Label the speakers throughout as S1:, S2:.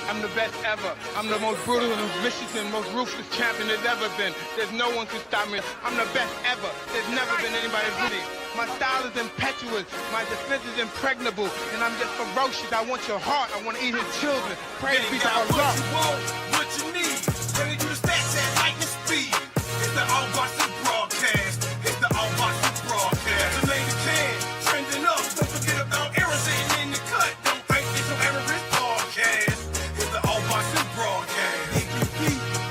S1: I'm the best ever. I'm the most brutal and vicious and most ruthless champion there's ever been. There's no one can stop me. I'm the best ever. There's never been anybody beat me. My style is impetuous. My defense is impregnable. And I'm just ferocious. I want your heart. I want to eat his children. Praise be to Allah.
S2: What you want, what you need. Ready to do the stats at lightning speed. It's the All Boxing broadcast. It's the All Boxing broadcast. The lady can trending up. Don't forget about Aaron sitting in the cut. Don't think it's your average podcast. It's the All Boxing broadcast. ABB,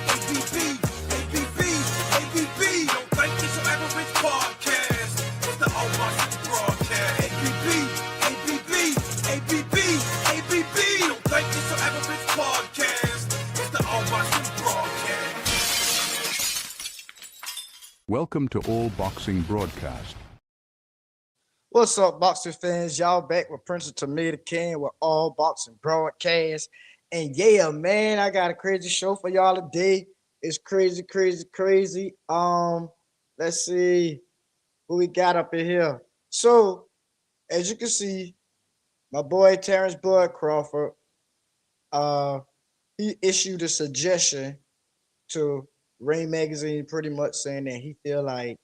S2: ABB, ABB, ABB. Don't think it's your average podcast. It's the All Boxing broadcast. ABB, ABB, ABB, ABB. Don't think it's your average podcast. It's the All Boxing broadcast.
S3: Welcome to All Boxing Broadcast.
S4: What's up, boxing fans? Y'all back with Prince of Tomato Can with All Boxing Broadcast. And yeah, man, I got a crazy show for y'all today. It's crazy, crazy, crazy. Let's see who we got up in here. So, as you can see, my boy Terence Crawford, he issued a suggestion to Ring Magazine, pretty much saying that he feel like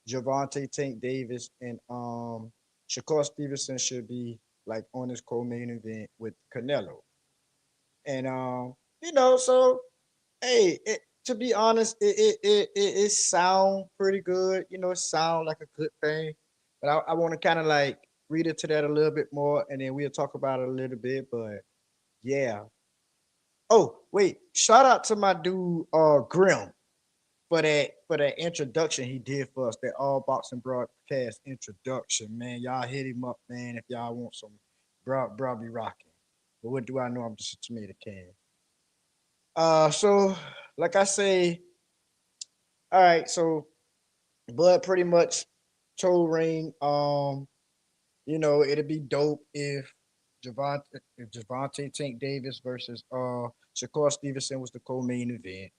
S4: Gervonta Tank Davis and Shakur Stevenson should be like on his co-main event with Canelo. And so hey, to be honest, it sound pretty good. It sound like a good thing. But I want to kind of like read into that a little bit more, and then we'll talk about it a little bit. But yeah. Oh, wait, shout out to my dude Grim for that introduction he did for us, that All Boxing Broadcast introduction, man. Y'all hit him up, man, if y'all want some bro be rocking. But what do I know? I'm just a tomato can. So like I say, all right, so Bud pretty much told Ring, it'd be dope if Gervonta Tank Davis versus Shakur Stevenson was the co-main event.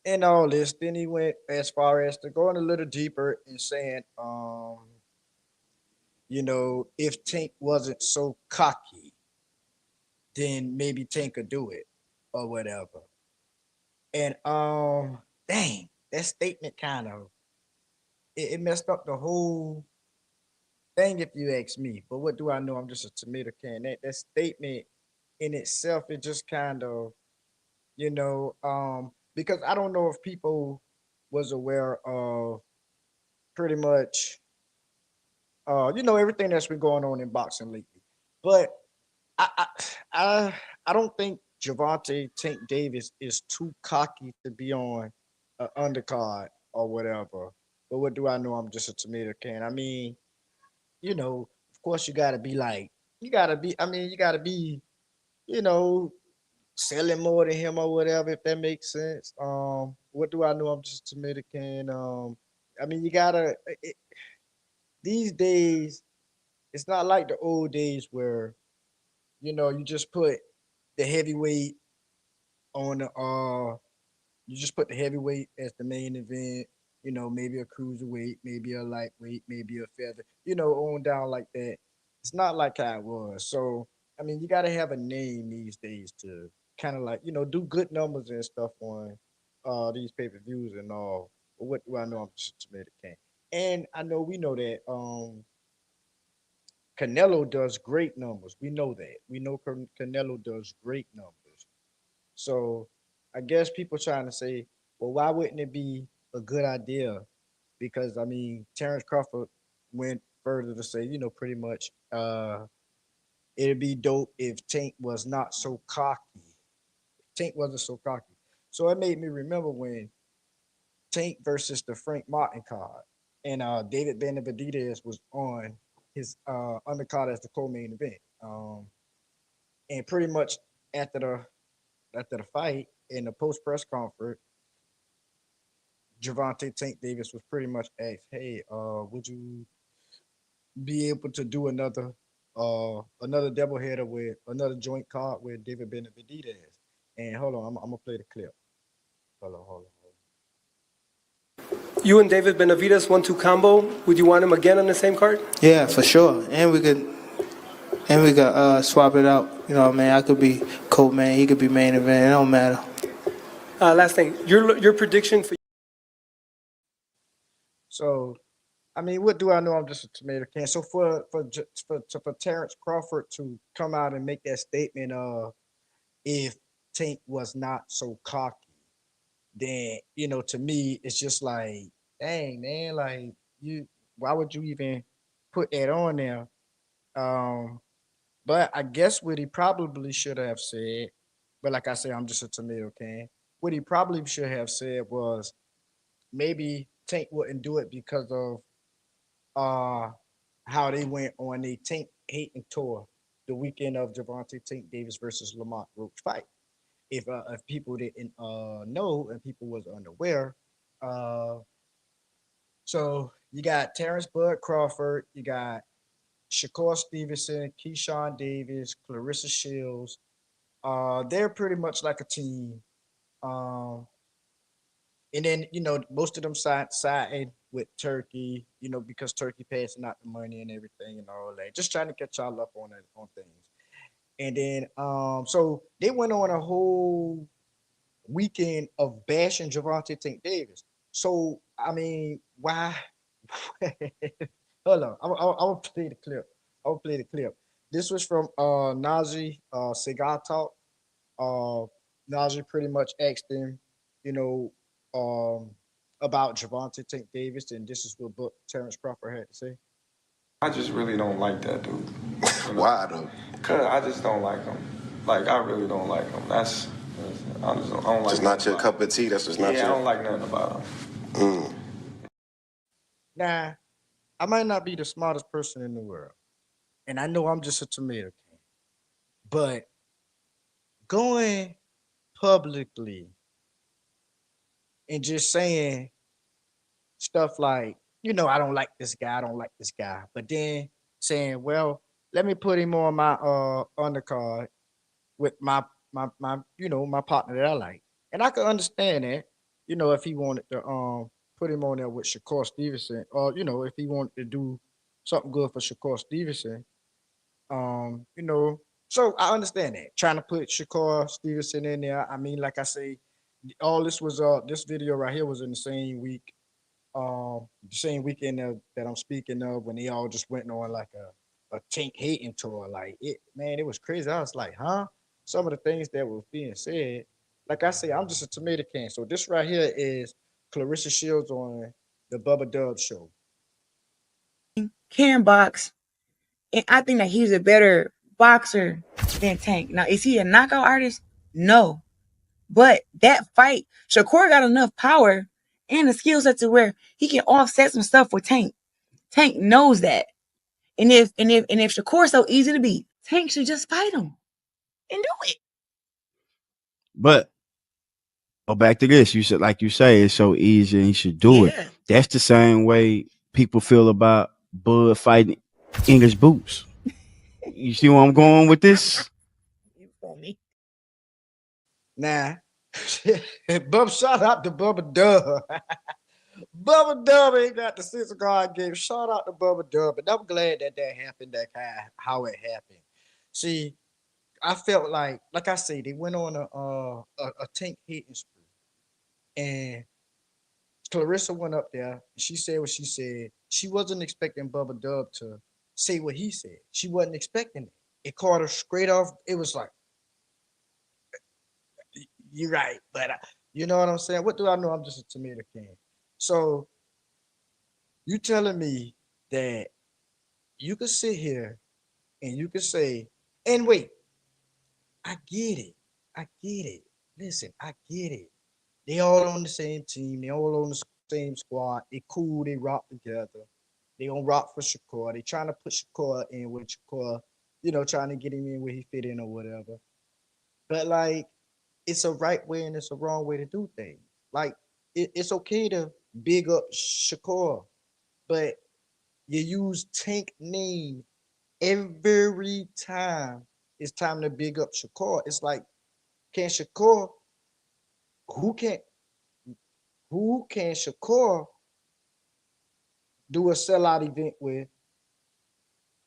S4: And all this, then he went as far as to going a little deeper and saying, if Tank wasn't so cocky, then maybe Tank could do it or whatever. And dang, that statement kind of it messed up the whole thing, if you ask me. But what do I know? I'm just a tomato can. That statement in itself, it just kind of, because I don't know if people was aware of pretty much, everything that's been going on in boxing lately. But I don't think Gervonta Tank Davis is too cocky to be on an undercard or whatever. But what do I know? I'm just a tomato can. I mean, of course you gotta be, selling more than him or whatever, if that makes sense. What do I know? I'm just a tomato can. You gotta these days, it's not like the old days where, you just put the heavyweight on you just put the heavyweight as the main event, maybe a cruiserweight, maybe a lightweight, maybe a feather, on down like that. It's not like how it was. So, you got to have a name these days to kind of like, do good numbers and stuff on these pay-per-views and all. But what do I know? I'm just a tomato can. And we know that Canelo does great numbers. We know that. We know Canelo does great numbers. So I guess people trying to say, well, why wouldn't it be a good idea? Because, Terence Crawford went further to say, pretty much it'd be dope if Tank was not so cocky. Tank wasn't so cocky. So it made me remember when Tank versus the Frank Martin card, and David Benavidez was on his undercard as the co-main event. And pretty much after the fight in the post press conference, Gervonta Tank Davis was pretty much asked, "Hey, would you be able to do another doubleheader with another joint card with David Benavidez?" And hold on, I'm gonna play the clip. Hold on.
S5: You and David Benavidez 1-2 combo. Would you want him again on the same card?
S6: Yeah, for sure. And we could swap it out. I could be co-main. He could be main event. It don't matter.
S5: Last thing, your prediction for
S4: So, I mean, what do I know? I'm just a tomato can. So for Terence Crawford to come out and make that statement, if Tank was not so cocky, then to me, it's just like, dang man, like why would you even put that on there? Um, but I guess what he probably should have said, but like I said, I'm just a tomato can. What he probably should have said was maybe Tank wouldn't do it because of uh how they went on a Tank hating tour the weekend of Gervonta Tank Davis versus Lamont Roach fight. If people didn't know and people was unaware, uh so you got Terrence Bud Crawford, you got Shakur Stevenson, Keyshawn Davis, Clarissa Shields. They're pretty much like a team. Um, and then most of them siding with Turkey, because Turkey passing out the money and everything and all that. Just trying to catch y'all up on it, on things. And then so they went on a whole weekend of bashing Gervonta Tank Davis. So I mean, why? Hold on, I'll play the clip. I'll play the clip. This was from Najee Cigar Talk. Uh, Najee pretty much asked him, you know, um, about Gervonta Tank Davis, and this is what Terrence Crawford had to say.
S7: I just really don't like that dude.
S8: Why though?
S7: Cause I just don't like him. Like I really don't like him. I don't like.
S8: Just not your cup of tea. That's just not
S7: yeah,
S8: your.
S7: I don't like nothing about him.
S8: Mm.
S4: Now, I might not be the smartest person in the world, and I know I'm just a tomato can, but going publicly and just saying stuff like, I don't like this guy, I don't like this guy, but then saying, well, let me put him on my undercard with my partner that I like. And I can understand that, if he wanted to put him on there with Shakur Stevenson, or if he wanted to do something good for Shakur Stevenson, um, you know, so I understand that. Trying to put Shakur Stevenson in there. I mean, like I say, all this video right here was in the same week, the same weekend that I'm speaking of, when they all just went on like a Tank hating tour. Like it, man, it was crazy. I was like, huh? Some of the things that was being said. Like I say, I'm just a tomato can. So this right here is Clarissa Shields on the Bubba Dub show.
S9: Can box, and I think that he's a better boxer than Tank. Now, is he a knockout artist? No. But that fight, Shakur got enough power and the skill set to where he can offset some stuff with Tank. Tank knows that. And if Shakur's so easy to beat, Tank should just fight him and do it.
S10: But back to this. You said, like you say, it's so easy and he should do it.
S9: Yeah.
S10: That's the same way people feel about Bud fighting English Boots. You see where I'm going with this?
S9: You feel me?
S4: Nah. Shout out to Bubba Dub. Bubba Dub ain't got the sense of God game. Shout out to Bubba Dub. And I'm glad that happened, how it happened. See, I felt like I say, they went on a Tank hating spree. And Clarissa went up there. She said what she said. She wasn't expecting Bubba Dub to say what he said. She wasn't expecting it. It caught her straight off. It was like, you're right, but you know what I'm saying? What do I know? I'm just a tomato can. So you telling me that you could sit here and you could say, and wait, I get it. I get it. Listen, I get it. They all on the same team. They all on the same squad. They cool. They rock together. They gonna rock for Shakur. They trying to put Shakur in with Shakur, trying to get him in where he fit in or whatever. But like, it's a right way and it's a wrong way to do things. Like, it's okay to big up Shakur, but you use Tank name every time it's time to big up Shakur. It's like, can Shakur, who can Shakur do a sellout event with?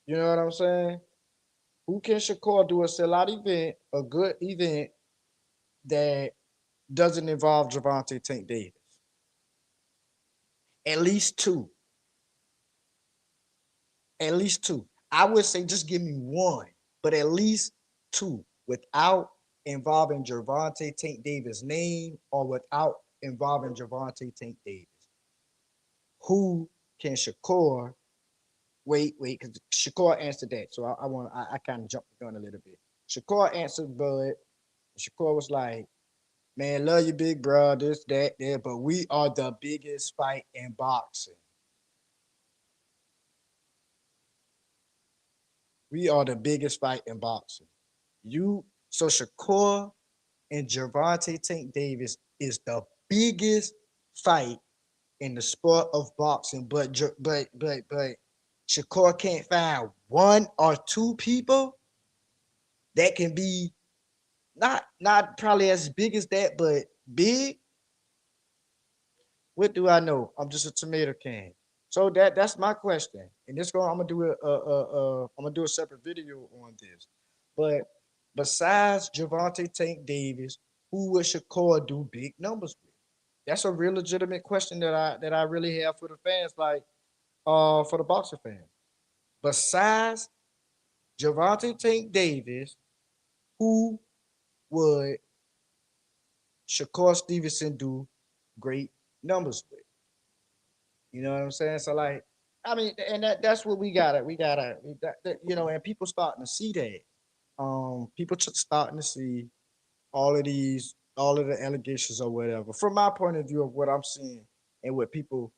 S4: You know what I'm saying? Who can Shakur do a sellout event, a good event that doesn't involve Gervonta Tank Davis? At least two. At least two. I would say just give me one, but at least two without involving Gervonta Tank Davis' name or without involving Gervonta Tank Davis. Who can Shakur? Wait, because Shakur answered that. So I kind of jumped the gun a little bit. Shakur answered Bud. Shakur was like, man, love you, big bro, this, that, there, but we are the biggest fight in boxing. We are the biggest fight in boxing. So Shakur and Gervonta Tank Davis is the biggest fight in the sport of boxing, but Shakur can't find one or two people that can be not probably as big as that, but big. What do I know? I'm just a tomato can. So that's my question. And I'm gonna do a separate video on this. But besides Gervonta Tank Davis, who would Shakur do big numbers with? That's a real legitimate question that I really have for the fans, like for the boxer fans. Besides Gervonta Tank Davis, who would Shakur Stevenson do great numbers with? You know what I'm saying? So like, I mean, and that's what we gotta, and people starting to see that. People starting to see all of the allegations or whatever. From my point of view of what I'm seeing and what people,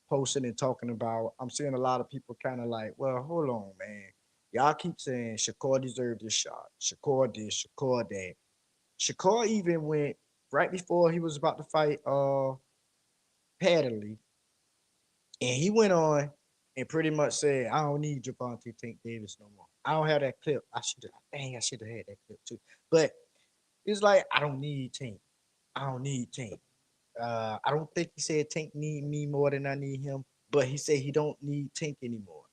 S4: posting and talking about, I'm seeing a lot of people kind of like, well, hold on, man. Y'all keep saying Shakur deserved this shot. Shakur this, Shakur that. Shakur even went right before he was about to fight Padley, and he went on and pretty much said, I don't need Gervonta Tank Davis no more. I don't have that clip. I should have had that clip too. But it's like, I don't need Tank. I don't need Tank. I don't think he said Tank need me more than I need him, but he said he don't need Tank anymore.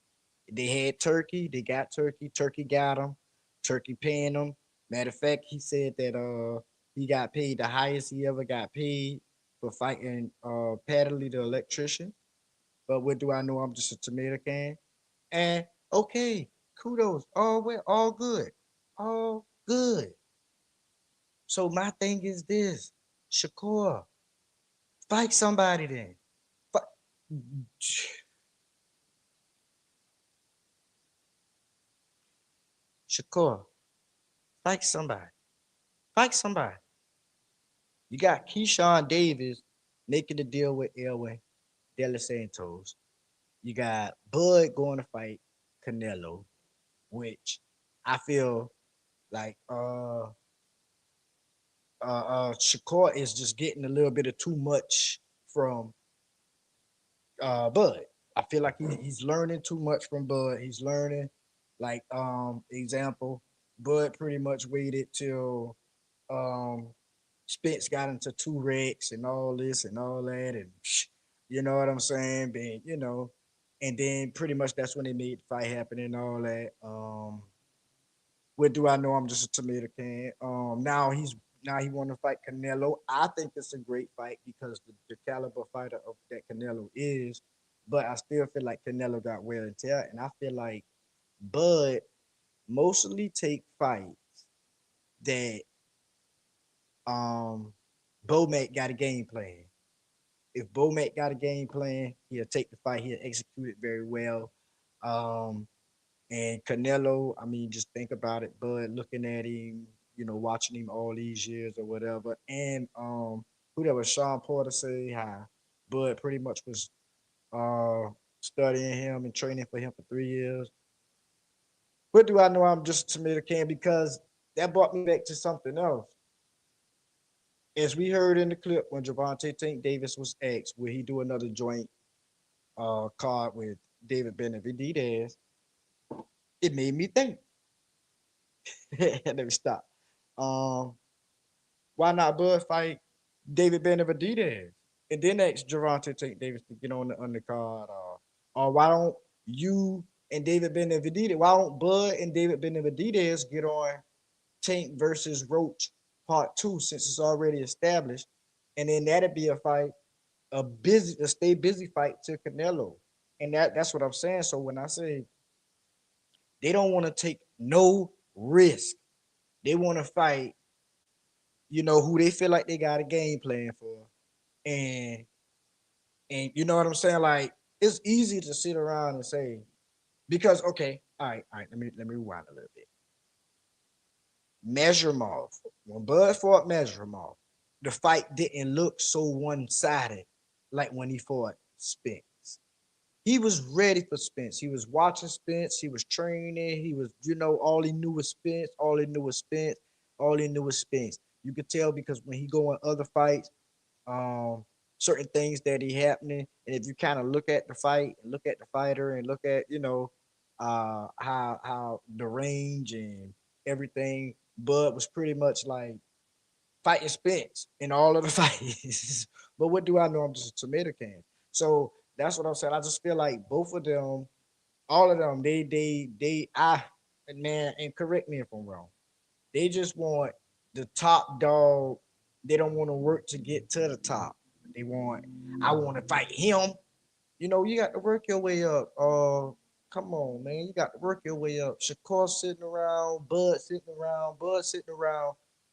S4: They had Turkey. They got Turkey. Turkey got him. Turkey paying him. Matter of fact, he said that he got paid the highest he ever got paid for fighting Padley the electrician. But what do I know? I'm just a tomato can. And okay, kudos. All good. All good. So my thing is this, Shakur, fight somebody then. Shakur, fight somebody. Fight somebody. You got Keyshawn Davis making a deal with Elwin De Los Santos. You got Bud going to fight Canelo, which I feel like Shakur is just getting a little bit of too much from Bud. I feel like he's learning too much from Bud. He's learning, like example, Bud pretty much waited till Spence got into two wrecks and all this and all that, and you know what I'm saying? And then pretty much that's when they made the fight happen and all that. What do I know? I'm just a tomato can. Now he want to fight Canelo. I think it's a great fight because the caliber fighter of that Canelo is, but I still feel like Canelo got wear and tear, and I feel like Bud mostly take fights that Bomac got a game plan. If Bomac got a game plan, he'll take the fight. He'll execute it very well. And Canelo, I mean, just think about it. Bud looking at him, watching him all these years or whatever. And who that was, Sean Porter say how Bud pretty much was studying him and training for him for 3 years. What do I know? I'm just a tomato can because that brought me back to something else. As we heard in the clip when Gervonta Tank Davis was asked, will he do another joint card with David Benavidez? It made me think. Let me stop. Why not Bud fight David Benavidez and then ask Gervonta Tank Davis to get on the undercard, or why don't you and David Benavidez. Why don't Bud and David Benavidez get on Tank versus Roach Part 2 since it's already established, and then that'd be a fight, a stay busy fight to Canelo, and that's what I'm saying. So when I say they don't want to take no risk, they want to fight, who they feel like they got a game plan for, and you know what I'm saying. Like it's easy to sit around and say because okay, all right, let me rewind a little bit. Measuremov, when Bud fought Measuremov, the fight didn't look so one-sided like when he fought Spence. He was ready for Spence. He was watching Spence. He was training. He was, all he knew was Spence. All he knew was Spence. All he knew was Spence. You could tell because when he go in other fights, certain things that he happening, and if you kind of look at the fight, and look at the fighter, and look at how the range and everything, Bud was pretty much like fighting Spence in all of the fights. But what do I know? I'm just a tomato can. So that's what I'm saying. I just feel like both of them, all of them, man, and correct me if I'm wrong. They just want the top dog. They don't want to work to get to the top. I want to fight him. You got to work your way up. Come on, man. You got to work your way up. Shakur sitting around, Bud sitting around.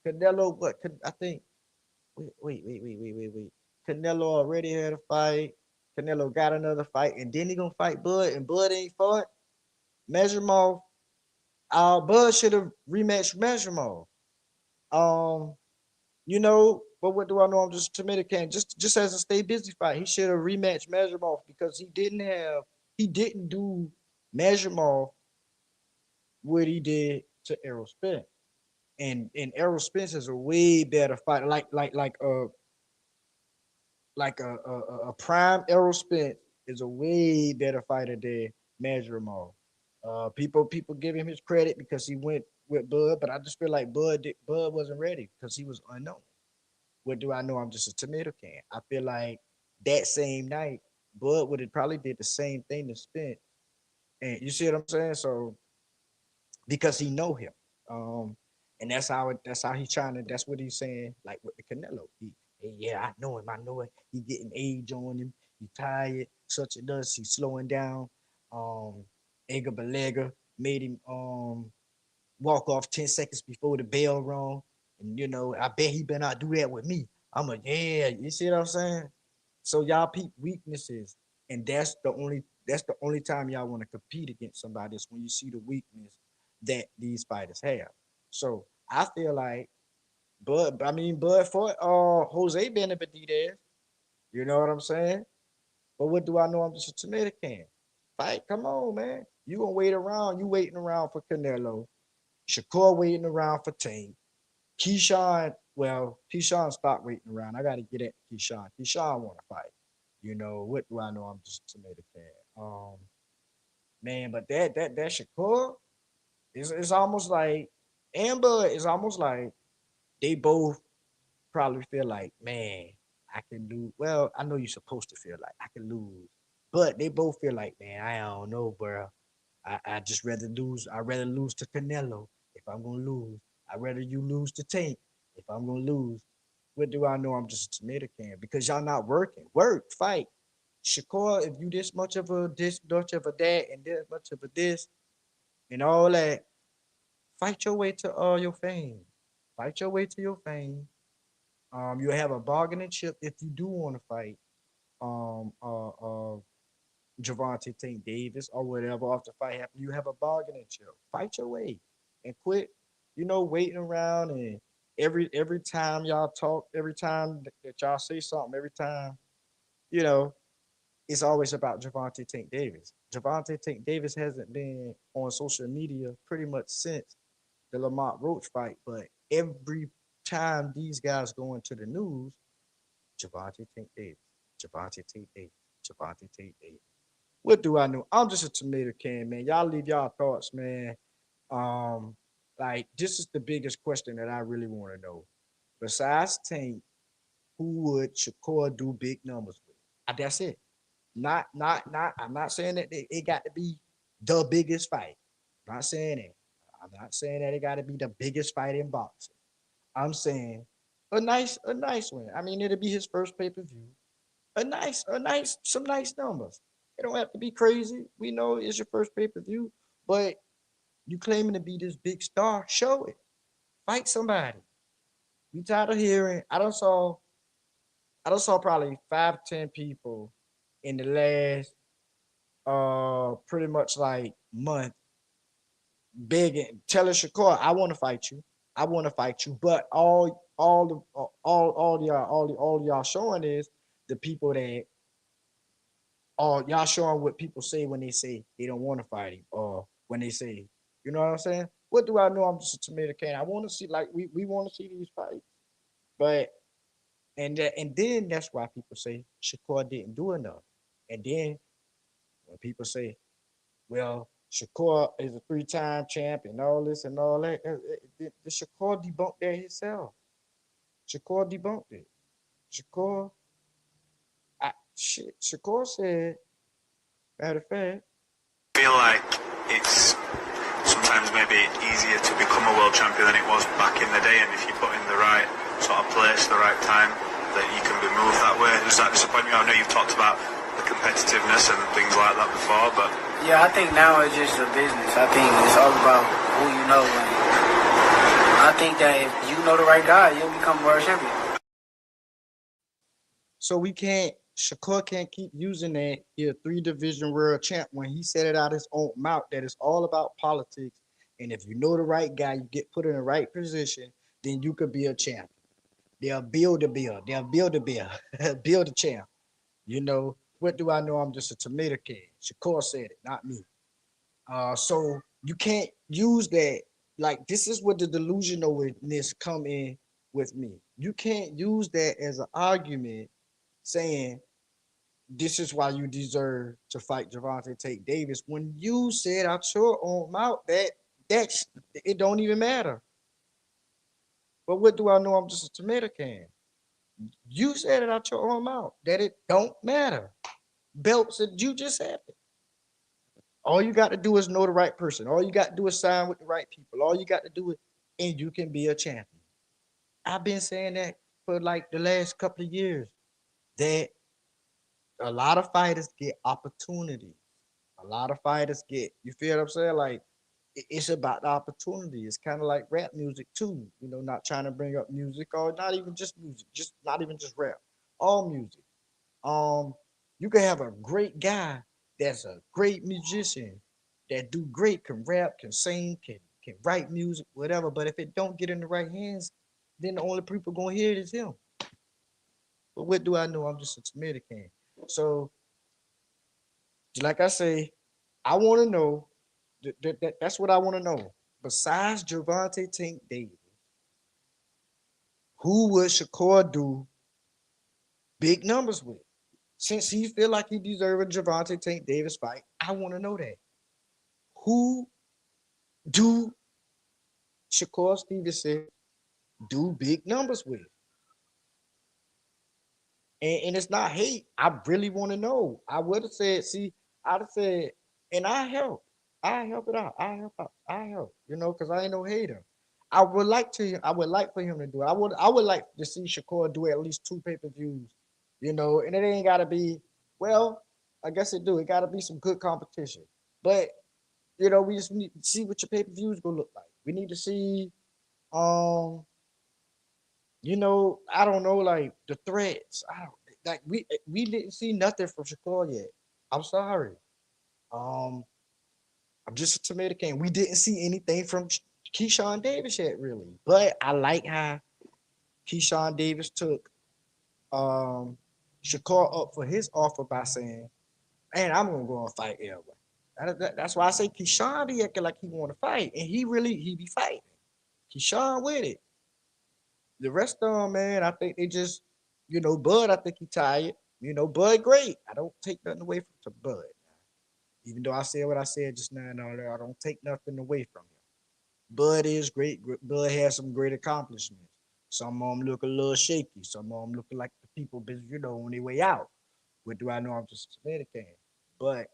S4: Canelo, what? I think. Wait. Canelo already had a fight. Canelo got another fight, and then he gonna fight Bud, and Bud ain't fought. Measuremov. Bud should have rematched Measuremov. But what do I know? I'm just a tomato can. Just as a stay busy fight, he should have rematched Measuremov because he didn't do Measuremov what he did to Errol Spence. And Errol Spence is a way better fighter, like a prime Errol Spence is a way better fighter than Measuremov. People give him his credit because he went with Bud, but I just feel like Bud wasn't ready because he was unknown. What do I know? I'm just a tomato can. I feel like that same night, Bud would have probably did the same thing to Spence, and you see what I'm saying? So because he know him, and that's how he's trying to. That's what he's saying. Like with the Canelo, yeah, I know him. He getting age on him. He tired. Such and thus. He's slowing down. Edgar Belega made him walk off 10 seconds before the bell rung. And I bet he better not do that with me. I'm like, yeah, you see what I'm saying? So y'all peep weaknesses, and that's the only time y'all want to compete against somebody is when you see the weakness that these fighters have. So I feel like Bud fought Jose Benavidez. You know what I'm saying? But what do I know? I'm just a tomato can. Fight, come on, man. You gonna wait around? You waiting around for Canelo? Shakur waiting around for Tank. Keyshawn stopped waiting around. I gotta get at Keyshawn. Keyshawn want to fight. What do I know? I'm just a tomato can. Man, but that Shakur is almost like Amber is almost like they both probably feel like, man, I can lose. Well, I know you're supposed to feel like I can lose, but they both feel like, man, I don't know, bro. I just rather lose. I'd rather lose to Canelo if I'm gonna lose. I'd rather you lose to Tank if I'm gonna lose. What do I know? I'm just a tomato can because y'all not working. Work, fight. Shakur, if you this much of a that and this much of a this and all that, fight your way to your fame. Fight your way to your fame. You have a bargaining chip if you do want to fight um uh uh Gervonta Tank Davis or whatever after fight happen. You have a bargaining chip. Fight your way and quit, waiting around and every time y'all talk, every time that y'all say something, every time, you know, it's always about Gervonta Tank Davis. Gervonta Tank Davis hasn't been on social media pretty much since the Lamont Roach fight, but every time these guys go into the news, Gervonta Tank Davis, Gervonta Tank Davis, Gervonta Tank Davis. What do I know? I'm just a tomato can, man. Y'all leave y'all thoughts, man. Like this is the biggest question that I really want to know. Besides Tank, who would Shakur do big numbers with? That's it. Not. I'm not saying that it got to be the biggest fight. I'm not saying that. I'm not saying that it got to be the biggest fight in boxing. I'm saying a nice one. I mean, it'll be his first pay-per-view. Some nice numbers. It don't have to be crazy. We know it's your first pay-per-view, but you claiming to be this big star, show it. Fight somebody. We tired of hearing. I don't saw probably 5 to 10 people in the last pretty much like month begging, telling Shakur, I want to fight you. I want to fight you. But all y'all showing is the people that y'all showing what people say when they say they don't want to fight him, or when they say, you know what I'm saying? What do I know? I'm just a tomato can. I want to see, like, we want to see these fights. But and then that's why people say Shakur didn't do enough. And then when people say, well, Shakur is a 3-time champ and all this and all that, the Shakur debunked that himself. Shakur debunked it. Shakur, Shakur said, matter of fact,
S11: feel like it's sometimes maybe easier to become a world champion than it was back in the day, and if you put in the right sort of place, the right time, that you can be moved that way. Does that disappoint you? I know you've talked about the competitiveness and things like that before, but
S6: Yeah, I think now it's just a business. I think it's all about who you know. And I think that if you know the right guy, you'll become world champion.
S4: so Shakur can't keep using that he a 3-division world champ when he said it out his own mouth that it's all about politics. And if you know the right guy, you get put in the right position, then you could be a champ. They'll build a bill. They'll build a bill. Build a champ. You know, what do I know? I'm just a tomato can. Shakur said it, not me. So you can't use that. Like, this is what the delusionalness come in with me. You can't use that as an argument saying this is why you deserve to fight Gervonta Tate Davis when you said out your own mouth that's it don't even matter. But what do I know? I'm just a tomato can. You said it out your own mouth that it don't matter. Belts, you just said it. All you got to do is know the right person. All you got to do is sign with the right people. All you got to do is, and you can be a champion. I've been saying that for like the last couple of years, that a lot of fighters get opportunities. A lot of fighters get, you feel what I'm saying? Like, it's about the opportunity. It's kind of like rap music too. You know, not trying to bring up music, or not even just music, just not even just rap. All music. You can have a great guy that's a great musician that do great, can rap, can sing, can write music, whatever. But if it don't get in the right hands, then the only people gonna hear it is him. But what do I know? I'm just a tomato can. So, like I say, I want to know. That's what I want to know. Besides Gervonta Tank Davis, who would Shakur do big numbers with? Since he feel like he deserves a Gervonta Tank Davis fight, I want to know that. Who do Shakur Stevenson do big numbers with? And it's not hate. I really want to know. I would have said, see, I'd have said, and I help. I help it out. I help out. I help. You know, because I ain't no hater. I would like for him to do it. I would like to see Shakur do at least 2 pay-per-views. You know, and it ain't gotta be, well, I guess it do. It gotta be some good competition. But you know, we just need to see what your pay-per-views gonna look like. We need to see you know, I don't know, like the threats. I don't like we didn't see nothing from Shakur yet. I'm sorry. Um, I'm just a tomato can. We didn't see anything from Keyshawn Davis yet, really. But I like how Keyshawn Davis took Shakur up for his offer by saying, "Man, I'm gonna go and fight everyone." That's why I say Keyshawn be acting like he want to fight, and he be fighting. Keyshawn with it. The rest of them, man, I think they just, you know, Bud. I think he tired. You know, Bud great. I don't take nothing away from Bud. Even though I said what I said just now and all that, I don't take nothing away from him. Bud is great. Bud has some great accomplishments. Some of them look a little shaky. Some of them look like the people, you know, on their way out. What do I know? I'm just a Dominican. But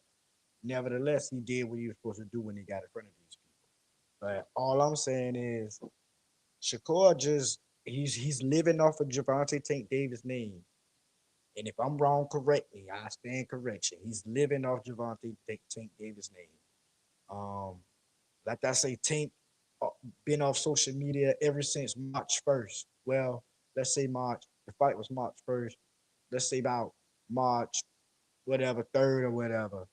S4: Nevertheless, he did what he was supposed to do when he got in front of these people. But all I'm saying is Shakur just he's living off of Gervonta Tank Davis' name. And if I'm wrong, correct me. I stand correction. He's living off Gervonta Tank Davis' name. Um, like I say, Tank been off social media ever since March 1st. Well, let's say March. The fight was March 1st. Let's say about March, whatever, 3rd or whatever.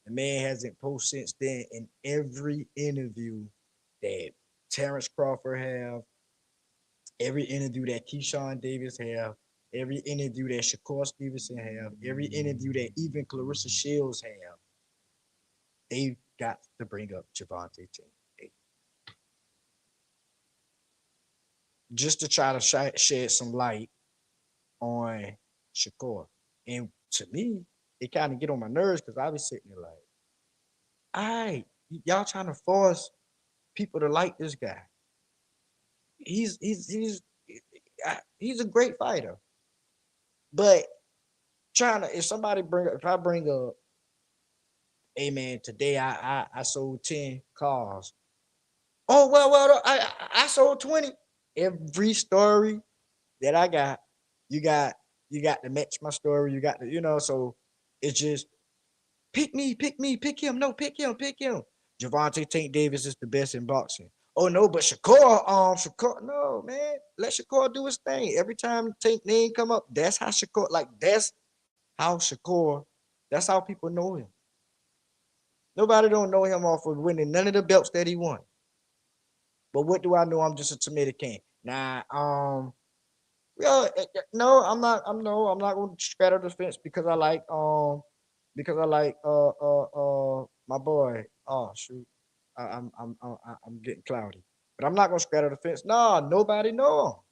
S4: The man hasn't posted since then in every interview that Terence Crawford have, every interview that Keyshawn Davis have, every interview that Shakur Stevenson have, every interview that even Clarissa Shields have. They got to bring up Gervonta Tank just to try to shed some light on Shakur. And to me, it kind of get on my nerves because I be sitting there like, all right, y'all trying to force people to like this guy. He's a great fighter, but if I bring up, hey man, today I sold 10 cars. Oh well, I sold 20. Every story that I got, you got to match my story. You got to, so it's just pick me, pick him. No, pick him. Gervonta Tank Davis is the best in boxing. Oh no, but Shakur, no man, let Shakur do his thing. Every time Tank name come up, that's how Shakur, that's how people know him. Nobody don't know him off of winning none of the belts that he won. But what do I know? I'm just a tomato can. Nah, well, no, I'm not. I'm not going to straddle the fence because I like my boy. Oh shoot, I'm getting cloudy, but I'm not going to straddle the fence. No, nobody know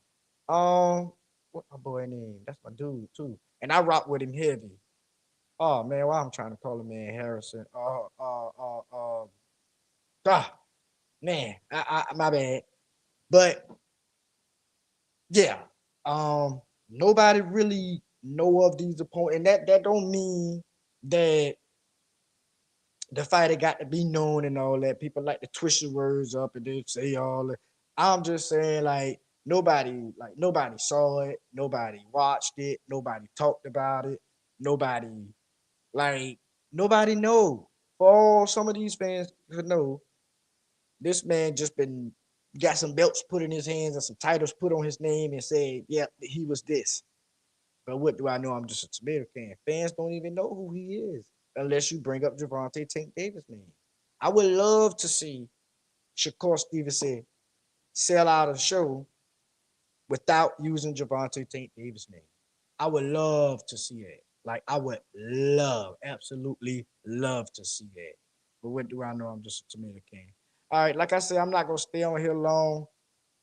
S4: him. What my boy name? That's my dude too, and I rock with him heavy. Oh man, why I'm trying to call him man Harrison? Man, my bad. But yeah, nobody really know of these opponents, and that don't mean that the fighter got to be known and all that. People like to twist your words up and they say all that. I'm just saying nobody saw it, nobody watched it, nobody talked about it, nobody nobody know. For all some of these fans to know, this man just got some belts put in his hands and some titles put on his name and said, yeah, he was this. But what do I know? I'm just a tomato can. Fans don't even know who he is unless you bring up Gervonta Tank Davis' name. I would love to see Shakur Stevenson sell out a show without using Gervonta Tank Davis' name. I would love to see that. I would absolutely love to see that. But what do I know? I'm just a tomato can. All right, like I said, I'm not gonna stay on here long.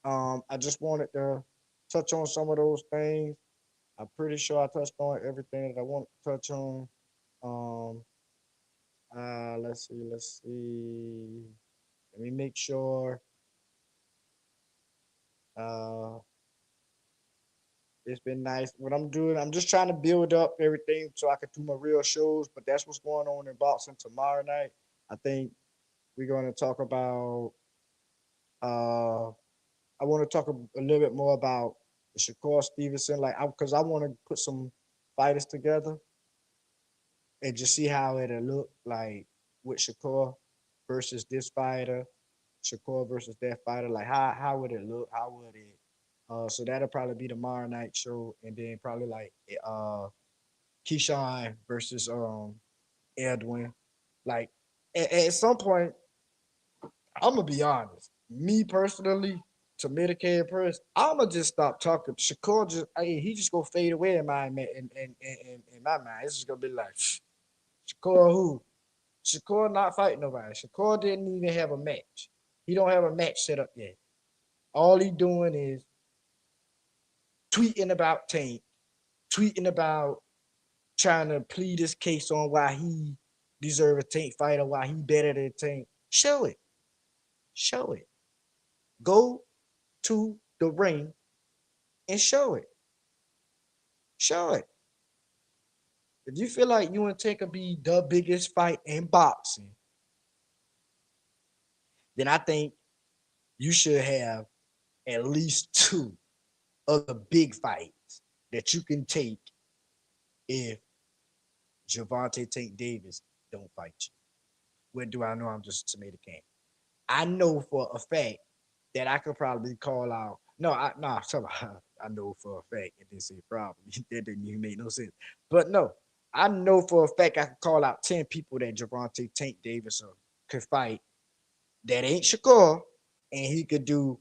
S4: I just wanted to touch on some of those things. I'm pretty sure I touched on everything that I wanted to touch on. Let's see. Let me make sure. It's been nice. What I'm doing, I'm just trying to build up everything so I can do my real shows. But that's what's going on in boxing tomorrow night. I think we're going to talk about. I want to talk a little bit more about the Shakur Stevenson, because I want to put some fighters together and just see how it'll look like with Shakur versus this fighter, Shakur versus that fighter. Like how would it look? How would it? So that'll probably be tomorrow night show, and then probably Keyshawn versus Edwin. Like at some point, I'm gonna be honest. Me personally, to Medicaid person, I'ma just stop talking. Shakur he just gonna fade away in my mind. It's just gonna be like Shakur who? Shakur not fighting nobody. Shakur didn't even have a match. He don't have a match set up yet. All he doing is tweeting about Tank, tweeting about trying to plead his case on why he deserve a Tank fighter, why he better than Tank. Show it. Show it. Go to the ring and show it. Show it. if you feel like you and Tank could be the biggest fight in boxing, then I think you should have at least 2 other big fights that you can take if Gervonta Tank Davis don't fight you. When do I know I'm just a tomato can? I know for a fact that I could probably call out. I know for a fact. It didn't say probably. That didn't even make no sense. But no, I know for a fact I could call out 10 people that Gervonta Tank Davis could fight that ain't Shakur, and he could do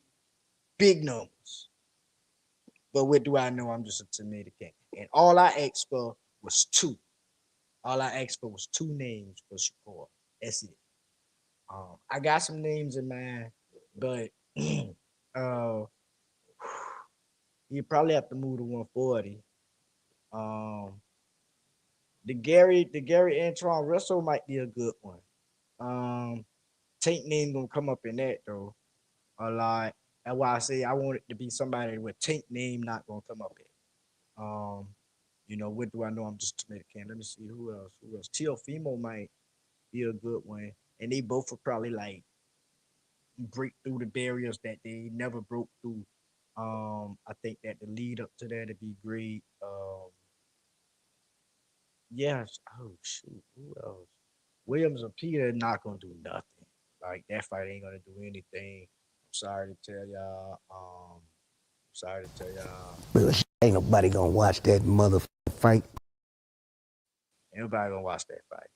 S4: big numbers. But what do I know? I'm just a tomato can. And all I asked for was 2. All I asked for was 2 names for Shakur. That's it. I got some names in mind, but you probably have to move to 140. The Gary Antoine Russell might be a good one. Tank name gonna come up in that though a lot. That's why I say I want it to be somebody with Tank name not gonna come up in. What do I know? I'm just a tomato can. Let me see who else. Teofimo might be a good one, and they both will probably like break through the barriers that they never broke through. I think that the lead up to that would be great. Yes. Oh shoot. Who else? Williams and Peter not gonna do nothing. Like that fight ain't gonna do anything. I'm sorry to tell y'all.
S12: Well, ain't nobody gonna watch that motherfucking fight.
S4: Ain't nobody gonna watch that fight.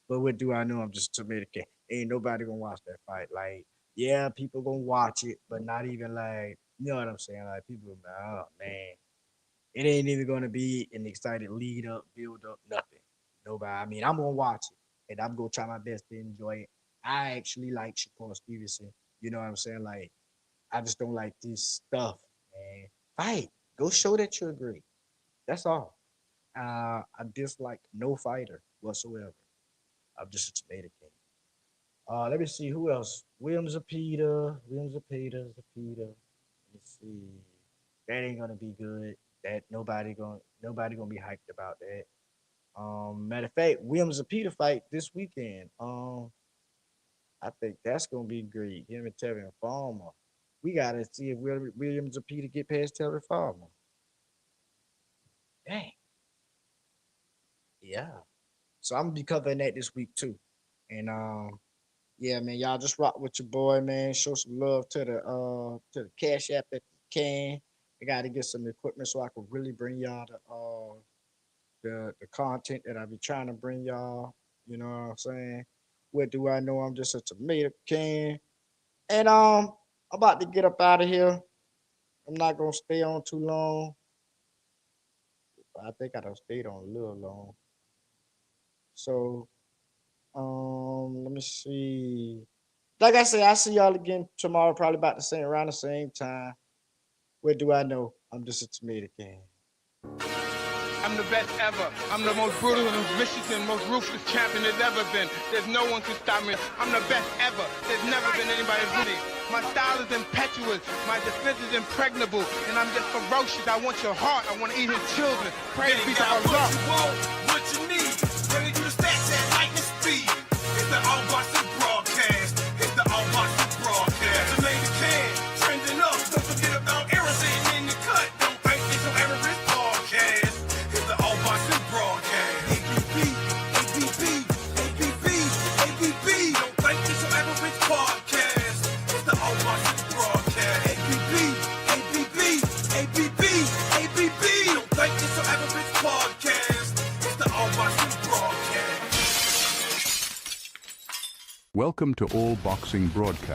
S4: But what do I know? I'm just a tomato can. Ain't nobody gonna watch that fight. Like, yeah, people gonna watch it, but not even like, you know what I'm saying? Like, people gonna be like, oh man, it ain't even gonna be an excited lead up, build up, nothing. Nobody. I mean, I'm gonna watch it, and I'm gonna try my best to enjoy it. I actually like Shakur Stevenson. You know what I'm saying? Like, I just don't like this stuff, man. Fight. Go show that you're great. That's all. I dislike no fighter whatsoever. I'm just a tomato can. Let me see who else. Williams Zapita. Let me see. That ain't gonna be good. That nobody gonna be hyped about that. Matter of fact, Williams Zapita fight this weekend. I think that's gonna be great. Him and Terry Farmer. We gotta see if Williams Zapita get past Terry Farmer. Dang. Yeah. So I'm gonna be covering that this week too. And yeah, man, y'all just rock with your boy, man. Show some love to the Cash App if you can. I gotta get some equipment so I can really bring y'all the content that I be trying to bring y'all. You know what I'm saying? What do I know? I'm just a tomato can. And I'm about to get up out of here. I'm not gonna stay on too long. I think I done stayed on a little long. So let me see. Like I said, I'll see y'all again tomorrow, probably about around the same time. What do I know? I'm just a tomato can.
S1: I'm the best ever. I'm the most brutal and vicious and most ruthless champion there's ever been. There's no one to stop me. I'm the best ever. There's never been anybody beating. My style is impetuous. My defense is impregnable. And I'm just ferocious. I want your heart. I want to eat his children. Praise be to Allah.
S2: What you want, what you need. Bring you the stats at lightning speed. It's the All Boxing Broadcast. It's the All Boxing Broadcast. The lady can trending up. Don't forget about everything in the cut. Don't think it's your average podcast. It's the All Boxing Broadcast. ABB. Don't think it's your average podcast. It's the All Boxing Broadcast. ABB. Don't think it's your average podcast. It's the All Boxing Broadcast.
S3: Welcome to All Boxing Broadcast.